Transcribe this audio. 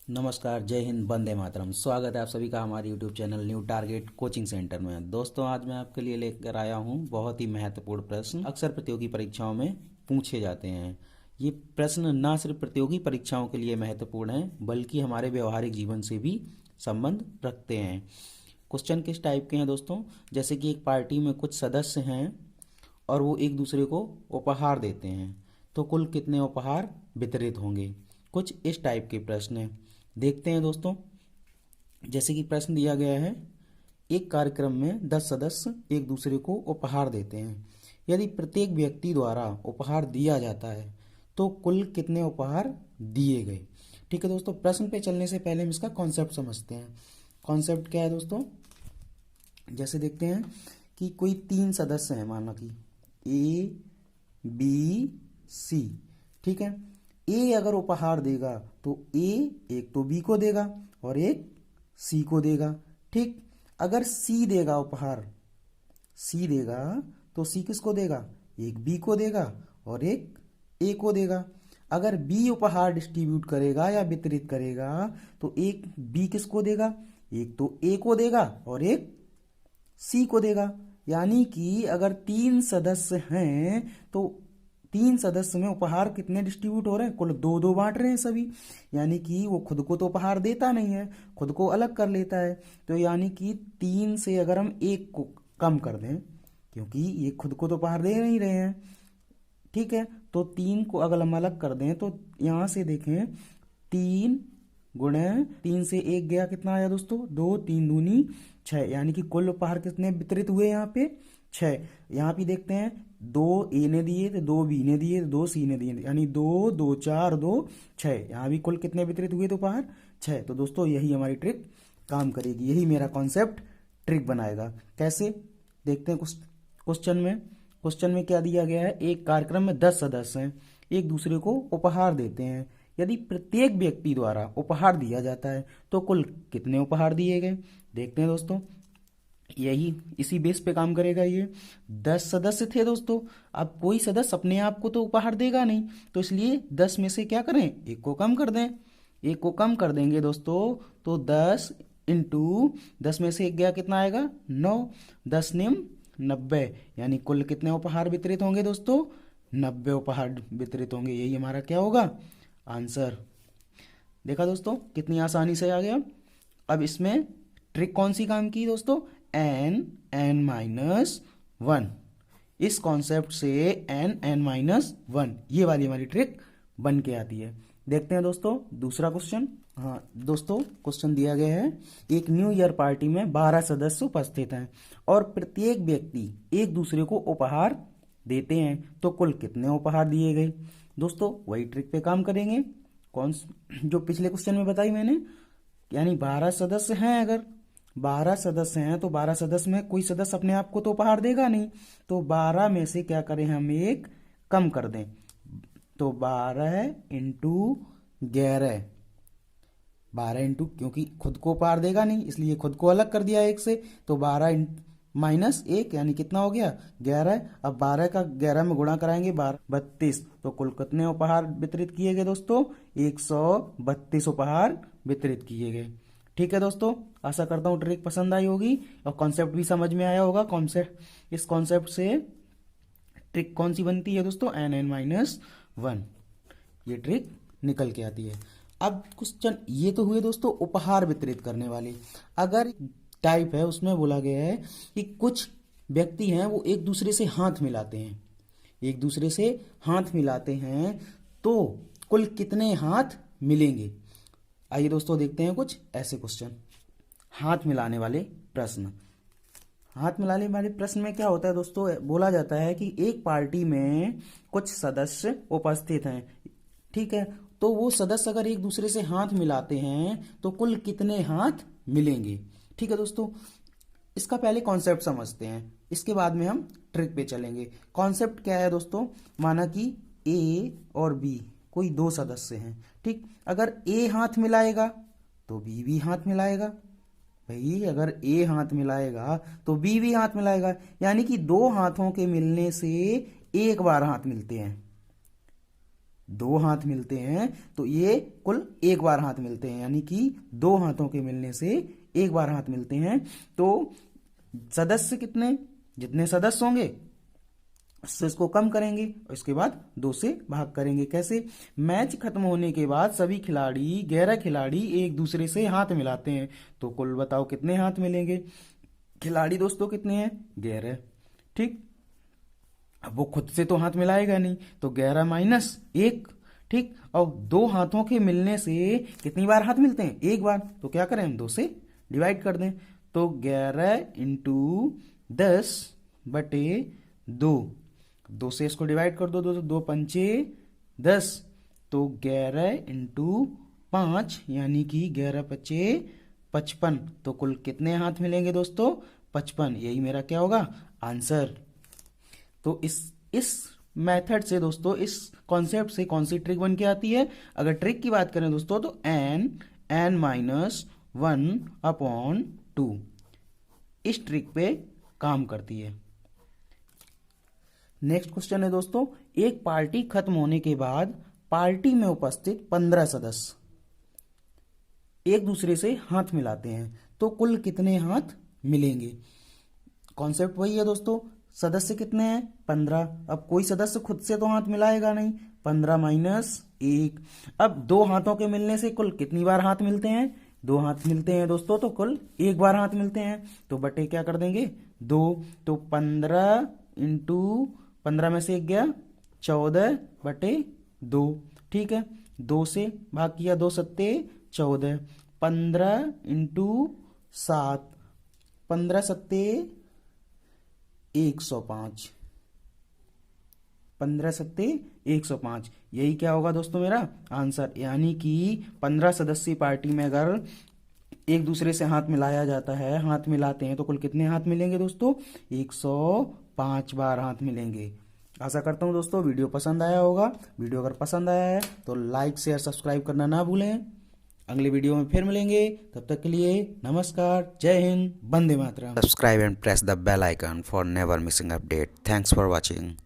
नमस्कार, जय हिंद, वंदे मातरम। स्वागत है आप सभी का हमारे YouTube channel new target coaching centre में। दोस्तों, आज मैं आपके लिए लेकर आया हूं बहुत ही महत्वपूर्ण प्रश्न, अक्सर प्रतियोगी परीक्षाओं में पूछे जाते हैं। ये प्रश्न ना सिर्फ प्रतियोगी परीक्षाओं के लिए महत्वपूर्ण हैं, बल्कि हमारे व्यवहारिक जीवन से भी संबंध रखते हैं। क्वेश्चन किस टाइप के हैं दोस्तों? जैसे कि एक पार्टी में कुछ सदस्य हैं और वो एक दूसरे को उपहार देते हैं, तो कुल कितने उपहार वितरित होंगे? कुछ इस टाइप के प्रश्न हैं। देखते हैं दोस्तों। जैसे कि प्रश्न दिया गया है, एक कार्यक्रम में 10 सदस्य एक दूसरे को उपहार देते हैं। यदि प्रत्येक व्यक्ति द्वारा उपहार दिया जाता है तो कुल कितने उपहार दिए गए? ठीक है दोस्तों, प्रश्न पे चलने से पहले हम इसका कॉन्सेप्ट समझते हैं। कॉन्सेप्ट क्या है दोस्तों? जैसे देखते हैं कि कोई 3 सदस्य हैं, माना कि ए बी सी। ठीक है, ए अगर उपहार देगा तो ए एक तो बी को देगा और एक सी को देगा। ठीक, अगर सी देगा उपहार, सी देगा तो सी किसको देगा? एक बी को देगा और एक ए को देगा। अगर बी उपहार डिस्ट्रीब्यूट करेगा या वितरित करेगा तो एक बी किसको देगा? एक तो ए को देगा और एक सी को देगा। यानी कि अगर 3 सदस्य हैं तो 3 सदस्य में उपहार कितने डिस्ट्रीब्यूट हो रहे हैं? कुल 2-2 बांट रहे हैं सभी। यानी कि वो खुद को तो उपहार देता नहीं है, खुद को अलग कर लेता है। तो यानी कि 3 से अगर हम 1 को कम कर दें, क्योंकि ये खुद को तो उपहार दे नहीं रहे हैं, ठीक है, तो 3 को अगर हम अलग कर दें तो यहां से देखें 3 गुणे 3 से 1 गया, कितना आया दोस्तों? 2, 3 दूनी 6। यानी कि कुल उपहार कितने वितरित हुए यहाँ पे? 6। यहाँ पे देखते हैं 2 ए ने दिए थे, 2 बी ने दिए, 2 सी ने दिए, यानी 2, 2, 4, 2, 6। यहाँ भी कुल कितने वितरित हुए तो उपहार? 6। तो दोस्तों यही हमारी ट्रिक काम करेगी, यही मेरा कॉन्सेप्ट ट्रिक बनाएगा। कैसे? देखते हैं क्वेश्चन में क्या दिया गया है? एक कार्यक्रम में 10 सदस्य हैं, एक दूसरे को उपहार देते हैं। यदि प्रत्येक व्यक्ति द्वारा उपहार दिया जाता है तो कुल कितने उपहार दिए गए? देखते हैं दोस्तों, यही इसी बेस पे काम करेगा। ये 10 सदस्य थे दोस्तों। अब कोई सदस्य अपने आप को तो उपहार देगा नहीं, तो इसलिए 10 में से क्या करें? एक को कम कर दें। एक को कम कर देंगे दोस्तों तो 10 इंटू 10 में से एक गया, कितना आएगा? 9। 10 निम 90। यानी कुल कितने उपहार वितरित होंगे दोस्तों? 90 उपहार वितरित होंगे। यही हमारा क्या होगा? आंसर। देखा दोस्तों कितनी आसानी से आ गया। अब इसमें ट्रिक कौन सी काम की दोस्तों? n minus 1। इस कॉन्सेप्ट से n माइनस 1, ये वाली हमारी ट्रिक बन के आती है। देखते हैं दोस्तों दूसरा क्वेश्चन। हाँ दोस्तों, क्वेश्चन दिया गया है, एक न्यू ईयर पार्टी में 12 सदस्य उपस्थित हैं और प्रत्येक व्यक्ति एक दूसरे को उपहार देते हैं, तो कुल कितने उपहार दिए गए? दोस्तों वही ट्रिक पे काम करेंगे, कौन जो पिछले क्वेश्चन में बताई मैंने। यानी 12 सदस्य हैं, अगर 12 सदस्य हैं तो 12 सदस्य में कोई सदस्य अपने आप को तो उपहार देगा नहीं, तो 12 में से क्या करें हम? एक कम कर दें। तो 12 इंटू 11, 12 इंटू, क्योंकि खुद को उपहार देगा नहीं इसलिए खुद को अलग कर दिया एक से, तो 12 माइनस 1 यानी कितना हो गया? 11। अब 12 का 11 में गुणा कराएंगे, 12 32। तो कुल कितने उपहार वितरित किए गए दोस्तों? 132 उपहार वितरित किए गए। ठीक है दोस्तों, आशा करता हूँ ट्रिक पसंद आई होगी और कॉन्सेप्ट भी समझ में आया होगा। कॉन्सेप्ट, इस कॉन्सेप्ट से ट्रिक कौन सी बनती है दोस्तों? n माइनस 1, ये ट्रिक निकल के आती है। अब क्वेश्चन ये तो हुए दोस्तों उपहार वितरित करने वाले। अगर टाइप है उसमें बोला गया है कि कुछ व्यक्ति हैं वो एक दूसरे से हाथ मिलाते हैं, एक दूसरे से हाथ मिलाते हैं, तो कुल कितने हाथ मिलेंगे? आइए दोस्तों देखते हैं कुछ ऐसे क्वेश्चन, हाथ मिलाने वाले प्रश्न। हाथ मिलाने वाले प्रश्न में क्या होता है दोस्तों? बोला जाता है कि एक पार्टी में कुछ सदस्य उपस्थित हैं, ठीक है, तो वो सदस्य अगर एक दूसरे से हाथ मिलाते हैं तो कुल कितने हाथ मिलेंगे? ठीक है दोस्तों, इसका पहले कॉन्सेप्ट समझते हैं, इसके बाद में हम ट्रिक पे चलेंगे। कॉन्सेप्ट क्या है दोस्तों? माना कि ए और बी कोई 2 सदस्य हैं, ठीक, अगर ए हाथ मिलाएगा तो बी भी हाथ मिलाएगा। भाई अगर ए हाथ मिलाएगा तो बी भी हाथ मिलाएगा, यानी कि 2 हाथों के मिलने से एक बार हाथ मिलते हैं। 2 हाथ मिलते हैं तो ये कुल एक बार हाथ मिलते हैं, यानी कि 2 हाथों के मिलने से एक बार हाथ मिलते हैं। तो सदस्य कितने, जितने सदस्य होंगे उससे इसको कम करेंगे और इसके बाद 2 से भाग करेंगे। कैसे? मैच खत्म होने के बाद सभी खिलाड़ी 11 खिलाड़ी एक दूसरे से हाथ मिलाते हैं, तो कुल बताओ कितने हाथ मिलेंगे। खिलाड़ी दोस्तों कितने हैं? 11। ठीक, अब वो खुद से तो हाथ मिलाएगा नहीं, तो 11 माइनस 1। ठीक, और 2 हाथों के मिलने से कितनी बार हाथ मिलते हैं? एक बार। तो क्या करें हम? 2 से डिवाइड कर दें। तो 11 इंटू 10 बटे 2, 2 से इसको डिवाइड कर दो। 2 पंचे 10, तो 11 इंटू 5 यानी कि 11 पचे 55। तो कुल कितने हाथ मिलेंगे दोस्तों? 55। यही मेरा क्या होगा? आंसर। तो इस मेथड से दोस्तों, इस कॉन्सेप्ट से कौन सी ट्रिक बन के आती है? अगर ट्रिक की बात करें दोस्तों तो n माइनस 1/2 इस ट्रिक पे काम करती है। नेक्स्ट क्वेश्चन है दोस्तों, एक पार्टी खत्म होने के बाद पार्टी में उपस्थित 15 सदस्य एक दूसरे से हाथ मिलाते हैं, तो कुल कितने हाथ मिलेंगे? कॉन्सेप्ट वही है दोस्तों, सदस्य कितने हैं? 15। अब कोई सदस्य खुद से तो हाथ मिलाएगा नहीं, 15 माइनस 1। अब 2 हाथों के मिलने से कुल कितनी बार हाथ मिलते हैं? 2 हाथ मिलते हैं दोस्तों, तो कुल एक बार हाथ मिलते हैं। तो बटे क्या कर देंगे? 2। तो 15 इंटू 15 में से 1 गया 14 बटे 2। ठीक है, 2 से भाग किया, 2 सत्ते 14। 15 इंटू 7, 15 सत्ते 105, 15 सत्ते 105। यही क्या होगा दोस्तों मेरा आंसर। यानी कि 15 सदस्यीय पार्टी में अगर एक दूसरे से हाथ मिलाया जाता है, हाथ मिलाते हैं, तो कुल कितने हाथ मिलेंगे दोस्तों? 105 बार हाथ मिलेंगे। आशा करता हूं दोस्तों वीडियो पसंद आया होगा। वीडियो अगर पसंद आया है तो लाइक शेयर सब्सक्राइब करना ना भूलें। अगले वीडियो में फिर मिलेंगे, तब तक के लिए नमस्कार, जय Hind, Vande Mataram. Subscribe and press the bell icon for never missing update. Thanks for watching.